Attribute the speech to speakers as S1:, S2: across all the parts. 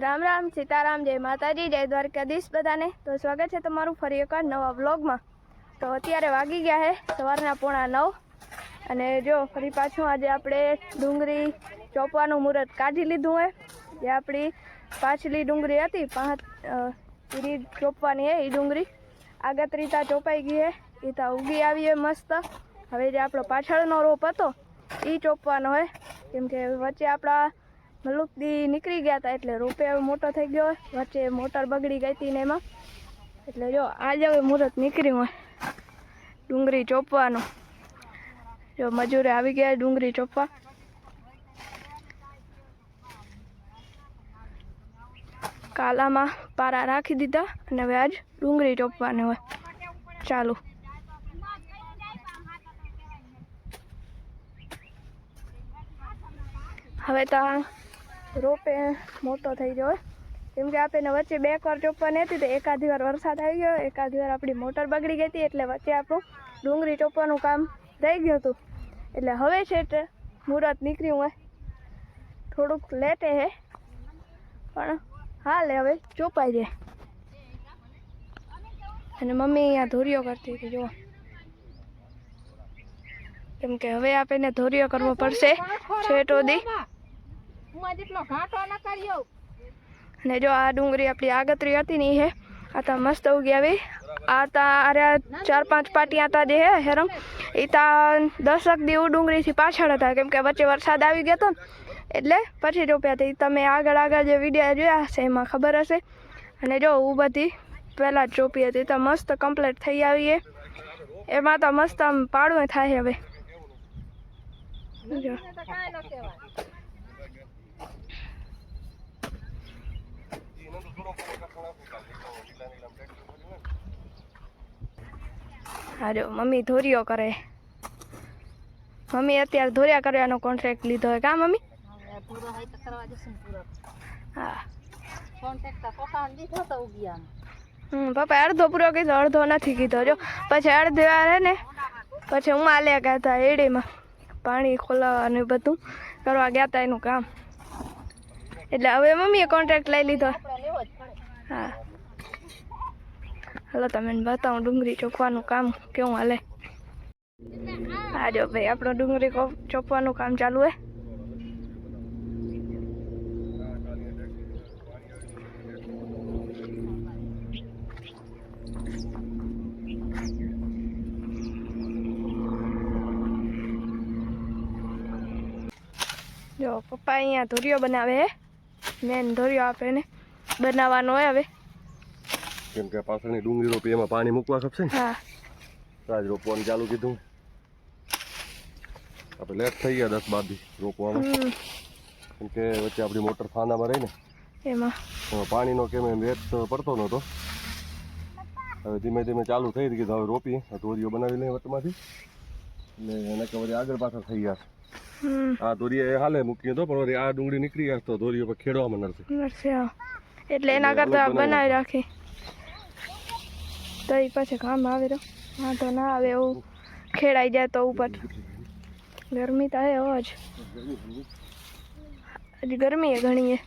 S1: રામ રામ, સીતારામ, જય માતાજી, જય દ્વારકાધીશ બધાને। તો સ્વાગત છે તમારું ફરી એકવાર નવા વ્લોગમાં। તો અત્યારે વાગી ગયા છે સવારના 8:45 અને જો ફરી પાછું આજે આપણે ડુંગળી ચોપવાનું મુહૂર્ત કાઢી લીધું છે। જે આપણી પાછલી ડુંગળી હતી એ ચોપવાની છે। એ ડુંગળી આગતરી તા ચોપાઈ ગઈ છે, એ તા ઉગી આવી છે મસ્ત। હવે જે આપણો પાછળનો રોપ હતો એ ચોપવાનો છે, કેમ કે વચ્ચે આપણા મલુકદી નીકળી ગયા હતા એટલે રોપે હવે મોટો થઈ ગયો। વચ્ચે મોટર બગડી ગઈ હતી ને એમાં, એટલે જો આજે હવે મુહૂર્ત નીકળ્યું હોય ડુંગળી ચોપવાનું। જો મજૂરે આવી ગયા ડુંગળી ચોપવા। કાલામાં પારા રાખી દીધા અને હવે આજ ડુંગળી ચોપવાની હોય ચાલુ। હવે તો રોપે મોટો થઈ ગયો, કેમ કે આપણે વચ્ચે 2 વાર ચોપવાની હતી તો એકાદી વાર વરસાદ આવી ગયો, એકાદી વાર આપણી મોટર બગડી ગઈ હતી એટલે વચ્ચે આપણું ડુંગળી ચોપવાનું કામ રહી ગયું હતું। એટલે હવે છે મુહૂર્ત નીકળ્યું હોય, થોડુંક લેટે છે પણ હાલે હવે ચોપાઈ જાય। અને મમ્મી અહીંયા ધોરિયો કરતી હતી જો, કેમ કે હવે આપણે ધોરિયો કરવો પડશે છેટોદી। અને જો આ ડુંગળી આપણી આગતરી હતી ને એ આ તા મસ્ત ઉગી આવી। આ તા અરે 4-5 પાટિયા તા જે હે હેરમ એ તા 10 દિવસ ડુંગળીથી પાછળ હતા, કેમ કે વચ્ચે વરસાદ આવી ગયો હતો એટલે પછી રોપ્યા હતા। તમે આગળ જે વિડીયો જોયા હશે એમાં ખબર હશે। અને જો હું બધી પહેલાં જ ચોપી હતી તો મસ્ત કમ્પ્લીટ થઈ આવી છે। એમાં તો મસ્ત આમ પાડું થાય હવે જો। હા જો મમ્મી ધોરિયો કરે। મમ્મી અત્યારે ધોરિયા કરવાનો કોન્ટ્રાક્ટ લીધો હોય કા મમ્મી? હા પપ્પા અડધો પૂરો કીધો, અડધો નથી કીધો। જો પછી અડધે વાર હે ને પછી હું આલ્યા ગયા હતા એડીમાં પાણી ખોલાવાનું બધું કરવા ગયા હતા એનું કામ, એટલે હવે મમ્મીએ કોન્ટ્રાક્ટ લઈ લીધો। હા હાલો તમને બતાવું ડુંગળી ચોપવાનું કામ કેવું હાલે। હા જો ભાઈ આપણું ડુંગળી ચોપવાનું કામ ચાલુ હે। જો પપ્પા અહીંયા ધોરિયો બનાવે હે, મેન ધોરિયો આપણે બનાવવાનો હોય હવે,
S2: કેમ કે પાછળની ડુંગળી રોપી એમાં પાણી મૂકવા ખપશે ને।
S1: હા
S2: આજ રોપવાનું ચાલુ કીધું, આપણે લેટ થઈ ગયા 10-12 દી રોપવામાં, કેમ કે વચ્ચે આપણી મોટર ખાનામાં રહી ને
S1: એમાં
S2: પાણીનો કેમ એમ વેટ પડતો નહોતો। હવે ધીમે ધીમે ચાલુ થઈ કીધું હવે રોપી ધોરિયો બનાવી લઈએ વટમાંથી, એટલે એને કે વળી આગળ પાછળ થઈ ગયા। આ ધોરિયા હાલે મૂકી દો પણ આ ડુંગળી નીકળી ગયા તો ધોરિયો પર ખેડવામાં નડશે,
S1: એટલે એના કરતા બનાવી રાખી તો એ પછી કામ આવે તો વાંધો ના આવે। એવું ખેડાઈ જાય તો ઉપર ગરમી તો હે જ, હજી ગરમી એ ઘણી હે।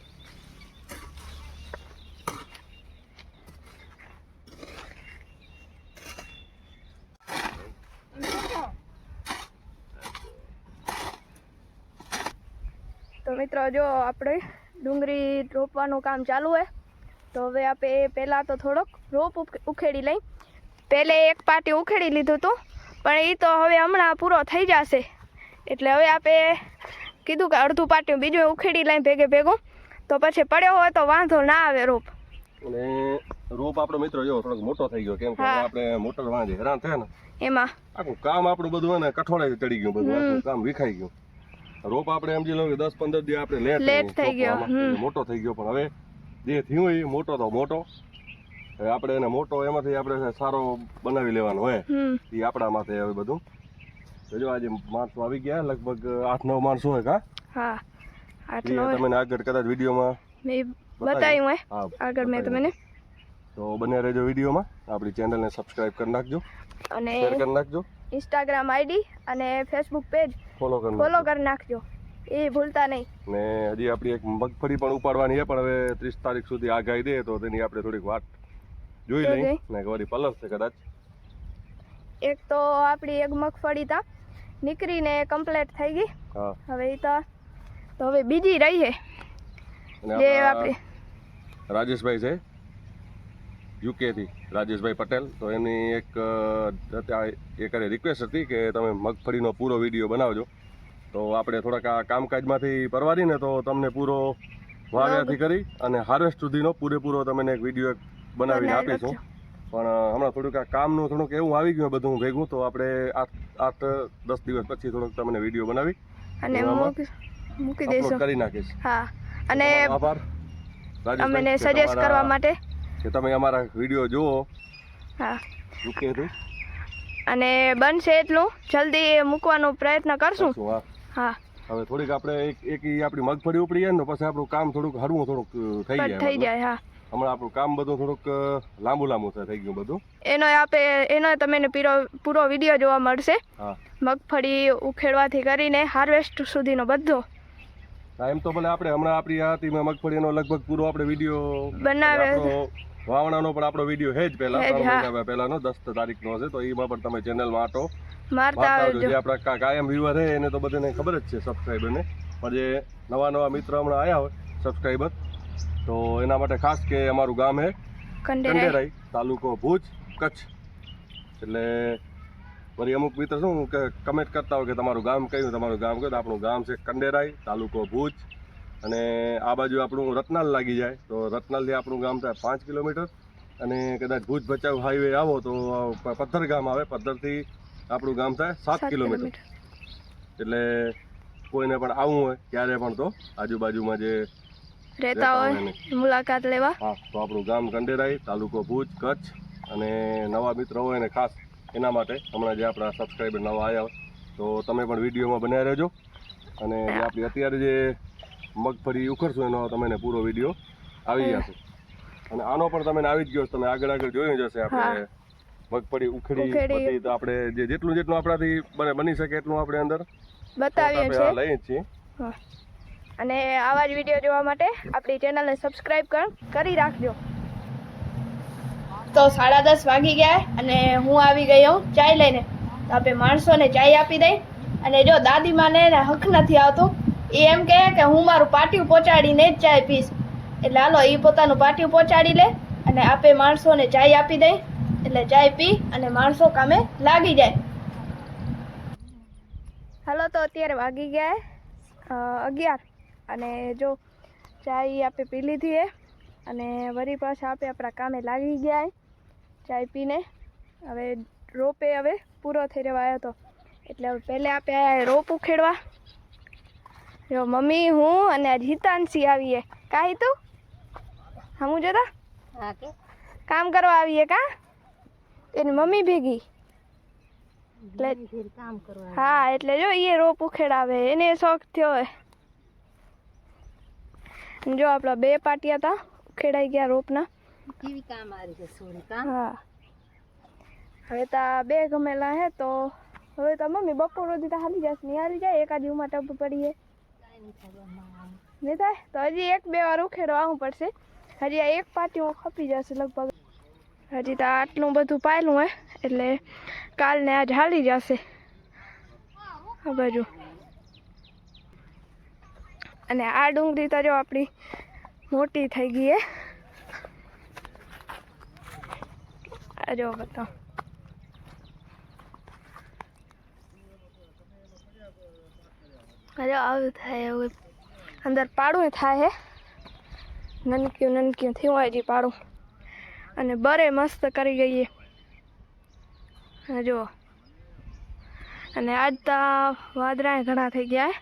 S1: તો મિત્રો જો આપણે ડુંગળી રોપવાનું કામ ચાલુ છે, તો હવે આપણે પહેલાં તો થોડોક રોપ ઉખેડી લઈ। પહેલે એક પાટી ઉખેડી લીધું હતું પણ એ તો હવે હમણાં પૂરો થઈ જશે, એટલે હવે આપણે કીધું કે અડધું પાટિયું બીજું ઉખેડી લઈ ભેગું, તો પછી પડ્યો હોય તો વાંધો ના આવે રોપ।
S2: અને રોપ આપણો મિત્રો જો થોડોક મોટો થઈ ગયો, કેમ કે આપણે મોટર વાંધે હેરાન થયા ને એમાં આખું કામ આપણું બધું હોય ને કઠોળે ચડી ગયું, બધું આખું કામ વિખાઈ ગયું। રોપ આપણે સમજી લો કે 10-15 દી આપણે લેટ થઈ ગયો, મોટો થઈ ગયો, પણ હવે જે થયું એ મોટો તો મોટો, હવે આપણે એને મોટો એમાંથી આપણે સારો બનાવી લેવાનો હોય એ આપણા માથે હવે બધું। જો આજે માણસો આવી ગયા લગભગ 8-9 માણસો હોય કા? હા 8-9 તમને આગળ કદાચ વિડીયોમાં બતાવ્યું હોય, આગળ મેં તમને, તો બને રહેજો વિડીયોમાં। આપણી ચેનલને સબસ્ક્રાઇબ કરી નાખજો અને શેર કરી નાખજો, ઇન્સ્ટાગ્રામ આઈડી અને ફેસબુક પેજ ફોલો કરી નાખજો।
S1: એ ભૂલતા નહીં.
S2: ને હજી આપણી એક મગફળી પણ ઉપાડવાની છે, પણ હવે 30 તારીખ સુધી આગાહી દે તો તેની આપણે થોડીક વાત જોઈ લઈએ ને વળી પલસ છે કદાચ.
S1: એક તો આપણી એક મગફળી તા નીકળીને કમ્પ્લીટ થઈ ગઈ.
S2: હા,
S1: હવે ઈ તો હવે બીજી રહી છે જે આપણે
S2: રાજેશભાઈ છે યુકે થી, રાજેશભાઈ પટેલ. તો એની એક રિક્વેસ્ટ હતી કે તમે મગફળીનો પૂરો વિડીયો બનાવજો. તો આપણે થોડાક આ કામકાજમાંથી પરવારી ને તો તમને પૂરો વાવ્યાથી કરી અને હાર્વેસ્ટ સુધીનો પૂરેપૂરો તમને એક વિડીયો બનાવીને આપીશું. પણ હમણાં થોડુંક આ કામનું થોડુંક એવું આવી ગયું બધું ભેગું, તો આપણે 8-10 દિવસ પછી થોડોક તમને વિડીયો બનાવી
S1: અને મૂકી દઈશું,
S2: કરી નાખીશ.
S1: હા, અને
S2: આભાર
S1: અમને સજેસ્ટ કરવા માટે
S2: કે તમે અમારા વિડીયો જુઓ.
S1: હા,
S2: ઓકે તો
S1: અને બનશે એટલું જલ્દી મૂકવાનો પ્રયત્ન કરશું. હા,
S2: હવે થોડીક આપણે એક આપણી મગફળી ઉપડી જાય ને પછી આપણું કામ થોડુંક હળવું થોડુંક થઈ જાય. હા, હમણાં આપણું કામ બધું થોડુંક લાંબુ થઈ ગયું બધું.
S1: એનો તમને પૂરો વિડીયો જોવા મળશે.
S2: હા,
S1: મગફળી ઉખેડવાથી કરીને હાર્વેસ્ટ સુધીનો બધો.
S2: હા, એમ તો ભલે આપણે હમણાં આપણી આ હતી મગફળીનો લગભગ પૂરો આપણે વિડીયો
S1: બનાવ્યો.
S2: વાવણાનો પણ આપણો વિડીયો છે જ પહેલા 3 મહિના પહેલાનો 10 તારીખનો છે. તો એમાં પણ તમે ચેનલમાં આટો મારતા આવજો. જે આપણા કાયમ વ્યુઅર છે એને તો બધાને ખબર જ છે, સબસ્ક્રાઈબરને. પણ જે નવા મિત્ર હમણાં આવ્યા હોય સબસ્ક્રાઈબર, તો એના માટે ખાસ કે અમારું ગામ છે કંડેરાઈ, તાલુકો ભુજ, કચ્છ. એટલે વળી અમુક મિત્ર શું કે કમેન્ટ કરતા હોય કે તમારું ગામ કયું, તમારું ગામ કયું. આપણું ગામ છે કંડેરાઈ, તાલુકો ભુજ, અને આ બાજુ આપણું રતનાલ લાગી જાય. તો રતનાલથી આપણું ગામ થાય 5 કિલોમીટર, અને કદાચ ભુજ ભચાઉ હાઈવે આવો તો પદ્ધર ગામ આવે. પદ્ધરથી આપણું ગામ થાય 7 કિલોમીટર. એટલે કોઈને પણ આવવું હોય ત્યારે પણ તો આજુબાજુમાં જે રહેતા હોય
S1: મુલાકાત લેવા.
S2: હા, તો આપણું ગામ કંડેરાઈ, તાલુકો ભુજ, કચ્છ. અને નવા મિત્રો હોય ને ખાસ એના માટે હમણાં જે આપણા સબસ્ક્રાઈબર નવા આવ્યા હોય તો તમે પણ વિડીયોમાં બનાવી રહેજો. અને જે આપણી અત્યારે જે મગફળી ઉખડશું એનો તમને પૂરો વિડીયો આવી જશે. અને આનો પણ તમને આવી જ ગયો, તમે આગળ જોયું જશે. આપણે મગફળી ઉખડી પછી તો આપણે જેટલું આપણાથી બની શકે એટલું આપણે અંદર
S1: બતાવીએ છીએ,
S2: લઈએ છીએ.
S1: અને આવા જ વિડીયો જોવા માટે આપણી ચેનલને સબસ્ક્રાઇબ કરી રાખજો. તો 10:30 વાગી ગયા અને હું આવી ગઈ હું ચાય લઈને. તો આપણે માણસોને ચાય આપી દઈ. અને જો દાદીમાને હક નથી આવતો, એ એમ કહે કે હું મારું પાટિયું પહોંચાડીને જ ચાય પીશ. એટલે હાલો એ પોતાનું પાટિયું પહોંચાડી લે અને આપણે માણસોને ચાય આપી દઈ. એટલે ચાય પી અને માણસો કામે લાગી જાય. હાલો, તો અત્યારે વાગી ગયા 11 અને જો ચાય આપણે પી લીધી છે અને વળી પાછા આપણે આપણા કામે લાગી ગયા ચાય પીને. હવે રોપે હવે પૂરો થઈ રહેવા આવ્યો હતો, એટલે હવે પહેલે આપણે રોપ ઉખેડવા. જો મમ્મી, હું અને આજ હિતાંશી આવીએ. કાંઈ તું હમું જોતા કામ કરવા આવીએ કા એની મમ્મી ભેગી. હા, એટલે જો એ રોપ ઉખેડાવે, એને શોખ થયો હોય. જો આપણા 2 પાટિયા હતા ઉખેડાઈ ગયા રોપના. હા, હવે તો 2 ગમેલા હે. તો હવે તો મમ્મી બપોર સુધી તો હાલી જશે, નહીં હાલી જાય. એકાદ માં ટબ પડીએ નહીં થાય તો હજી 1-2 વાર ઉખેડવા આવવું પડશે. હજી આ 1 પાટિયું ખપી જશે લગભગ. હજી તો આટલું બધું પાયલું હોય એટલે કાલને આજ હાલી જશે આ બાજુ. અને આ ડુંગળી તો જો આપણી મોટી થઈ ગઈ હે. આ જો બતાવો. અરે આવું થાય, હવે અંદર પાડું થાય હે. નનક્યું થયું હજી પાડું. અને બરે મસ્ત કરી ગઈએ જો. અને આજ તો વાદળા ઘણા થઈ ગયા.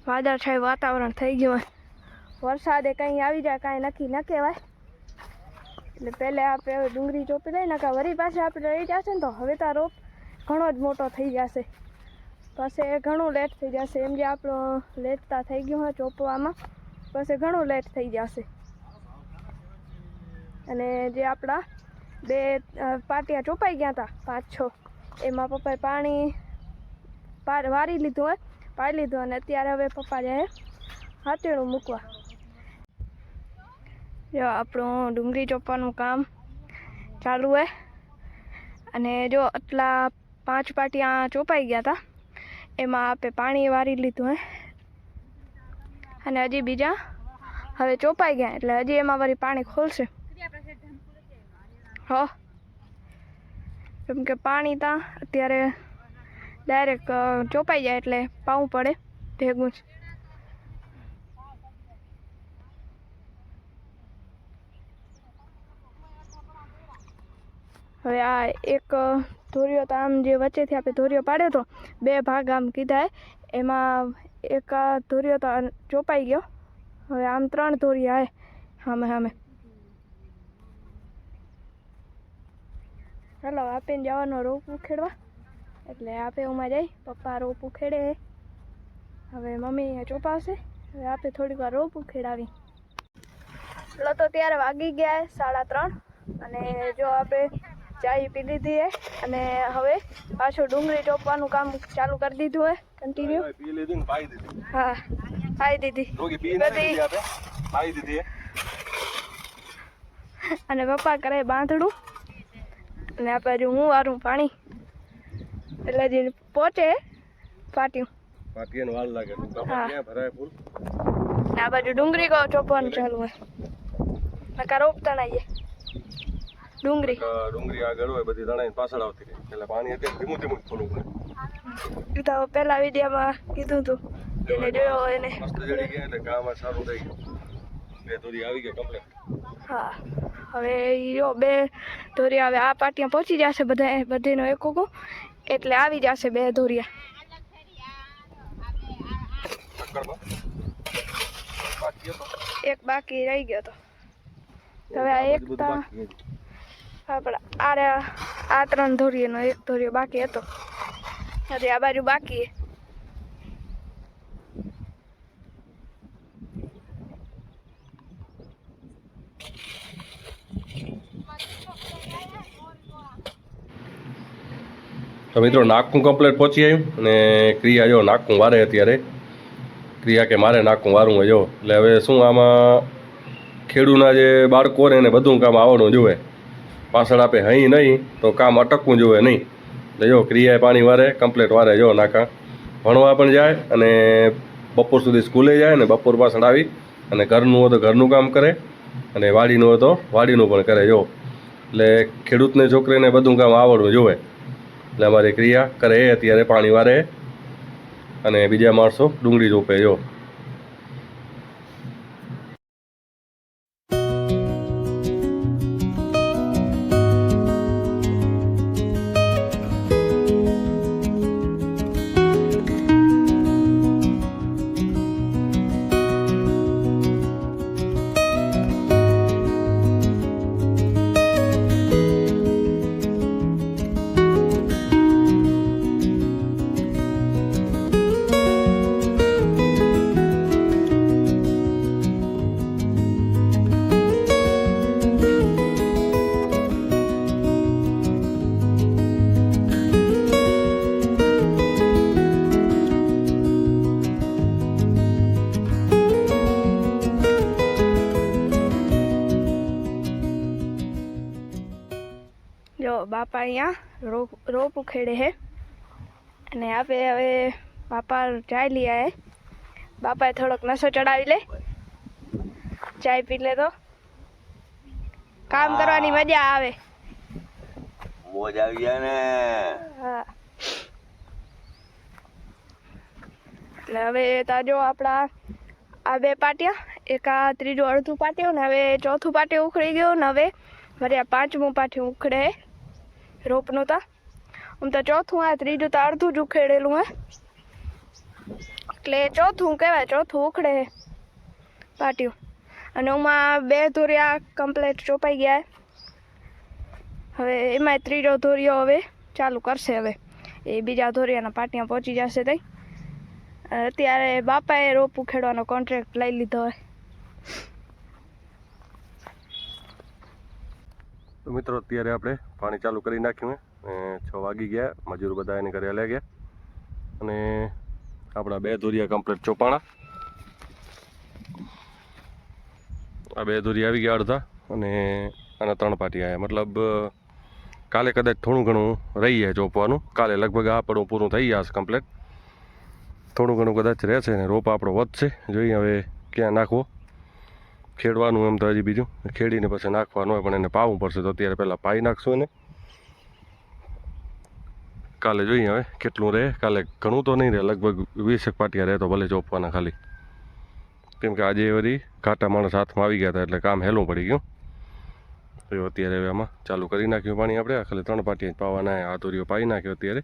S1: વાદળછાયું વાતાવરણ થઈ ગયું. વરસાદે કંઈ આવી જાય કાંઈ નક્કી ન કહેવાય. એટલે પહેલે આપણે હવે ડુંગળી ચોપી લઈએ ને, વળી પાસે આપણે રહી જશે ને તો હવે તો રોપ ઘણો જ મોટો થઈ જશે. પછી ઘણું લેટ થઈ જશે. એમ જે આપણો લેટતા થઈ ગયું હોય ચોપવામાં, પછી ઘણું લેટ થઈ જશે. અને જે આપણા 2 પાટિયા ચોપાઈ ગયા હતા 5-6, એમાં પપ્પાએ પાણી વારી લીધું હોય. પાઈ લીધું અને અત્યારે હવે પપ્પા જાય હાથેણું મૂકવા. જો આપણું ડુંગળી ચોપવાનું કામ ચાલુ હે અને જો આટલા 5 પાટિયા ચોપાઈ ગયા હતા એમાં આપણે પાણી વારી લીધું હે અને હજી બીજા હવે ચોપાઈ ગયા એટલે હજી એમાં વળી પાણી ખોલશે. હો કેમ કે પાણી ત્યાં અત્યારે ડાયરેક્ટ ચોપાઈ જાય એટલે પાવું પડે ભેગું જ. હવે આ એક ધોરિયો તો આમ જે વચ્ચેથી આપણે ધોરિયો પાડ્યો હતો 2 ભાગ આમ કીધા એમાં એક ધોરિયો તો ચોપાઈ ગયો. હવે આમ 3 ધોરિયા સામે સામે. ચાલો આપીને જવાનો રોપ ઉખેડવા એટલે આપે ઉમાં જઈ પપ્પા રોપ ઉખેડે હવે મમ્મી ચોપાવશે. હવે આપે થોડીક વાર રોપ ઉખેડાવી. ચલો તો ત્યારે વાગી ગયા 3:30 અને જો આપણે ચાય પી લીધી હે અને હવે પાછું ડુંગળી ચોપવાનું કામ ચાલુ કરી દીધું હે કન્ટિન્યુ.
S2: પી લીધી ને પાઈ દીધી.
S1: હા પાઈ દીધી
S2: બધી
S1: અને પપ્પા કરે બાંધડું અને આ બાજુ હું વારું પાણી એટલે જે પહોંચે પાટિયું
S2: વાળ લાગે. ભરાય ફૂલ.
S1: આ બાજુ ડુંગળી ચોપવાનું ચાલુ હોય નકા રોપતા નાઈએ
S2: ડુંગળી આગળ હોય બધી તણાઈને પાછળ આવતી રહી એટલે પાણી અત્યારે ધીમું ધીમું ખોલવું પડે.
S1: તો પહેલા વિડીયોમાં કીધું હતું એને જોયો એને
S2: મસ્ત જડી ગયા એટલે કામ સારું થઈ ગયું. 2 ધોરી આવી ગયા કમ્પ્લીટ.
S1: હા હવે જો 2 ધોરિયા હવે આ પાટિયા પહોંચી જશે બધીનો એક એટલે આવી જશે 2 ધોરિયા. એક બાકી રહી ગયો તો હવે આ એક આપણે આ 3 ધોરિયાનો 1 ધોરિયો બાકી હતો હજી આ બાજુ બાકી.
S2: તો મિત્રો નાકું કમ્પ્લીટ પહોંચી આવ્યું અને ક્રિયા જો નાકું વારે અત્યારે ક્રિયા કે મારે નાકું વારવું જો એટલે હવે શું આમાં ખેડૂના જે બાળકો ને એને બધું કામ આવડવું જોઈએ. પાછળ આપે હઈ નહીં તો કામ અટકવું જોઈએ નહીં. એટલે જો ક્રિયાએ પાણી વારે કમ્પ્લીટ વારે જો નાકા ભણવા પણ જાય અને બપોર સુધી સ્કૂલે જાય ને બપોર પાછળ આવી અને ઘરનું હોય તો ઘરનું કામ કરે અને વાડીનું હોય તો વાડીનું પણ કરે જો. એટલે ખેડૂતને છોકરીને બધું કામ આવડવું જોઈએ. એટલે અમારી ક્રિયા કરે અત્યારે પાણી વારે અને બીજા માણસો ડુંગળી રોપે જો.
S1: જો બાપા અહીંયા રોપ ઉખેડે હે અને આપે હવે બાપા ચાય લઈ આए. બાપાએ થોડોક નશો ચડાવી લે ચાય પી લે તો કામ કરવાની મજા આવે.
S3: મોજ આવી જાય ને.
S1: હા એટલે હવે તા જો આપણા આ 2 પાટિયા એક આ ત્રીજું અડધું પાટિયું ને હવે ચોથું પાટિયું ઉખડી ગયું ને હવે વળી આ 5મું પાટિયું ઉખડે રોપનું તા. આમ તો ચોથું આ ત્રીજું તો અડધું જ ઉખેડેલું હે એટલે ચોથું કહેવાય. ચોથું ઉખડે પાટિયું અને એમાં 2 ધોરિયા કમ્પ્લીટ ચોપાઈ ગયા. હવે એમાં ત્રીજો ધોરિયો હવે ચાલુ કરશે. હવે એ બીજા ધોરિયાના પાટિયા પહોંચી જશે તઈ. અત્યારે બાપાએ રોપ ઉખેડવાનો કોન્ટ્રાક્ટ લઈ લીધો હોય.
S2: તો મિત્રો અત્યારે આપણે પાણી ચાલુ કરી નાખ્યું 6 વાગી ગયા. મજૂર બધા એની ઘરે હાલ્યા ગયા અને આપણા 2 ધોરિયા કમ્પ્લીટ ચોપાણા. આ 2 ધોરિયા આવી ગયા અડધા અને આના 3 પાટી આવ્યા. મતલબ કાલે કદાચ થોડું ઘણું રહી જાય ચોપવાનું. કાલે લગભગ આ પડું પૂરું થઈ જશે કમ્પ્લીટ. થોડું ઘણું કદાચ રહેશે ને રોપ આપણો વધશે. જોઈએ હવે ક્યાં નાખવો. ખેડવાનું એમ તો હજી બીજું ખેડીને પછી નાખવાનું હોય, પણ એને પાવું પડશે. તો અત્યારે પહેલાં પાઈ નાખશું એને. કાલે જોઈએ હવે કેટલું રહે. કાલે ઘણું તો નહીં રહે, લગભગ 20 પાટિયા રહે તો ભલે ચોપવાના ખાલી. કેમ કે આજે વળી ઘાટા માણસ હાથમાં આવી ગયા હતા એટલે કામ હેલું પડી ગયું. તો અત્યારે હવે આમાં ચાલુ કરી નાખ્યું પાણી આપણે. ખાલી 3 પાટિયા જ પાવાના. આ દોરીઓ પાઈ નાખ્યો અત્યારે.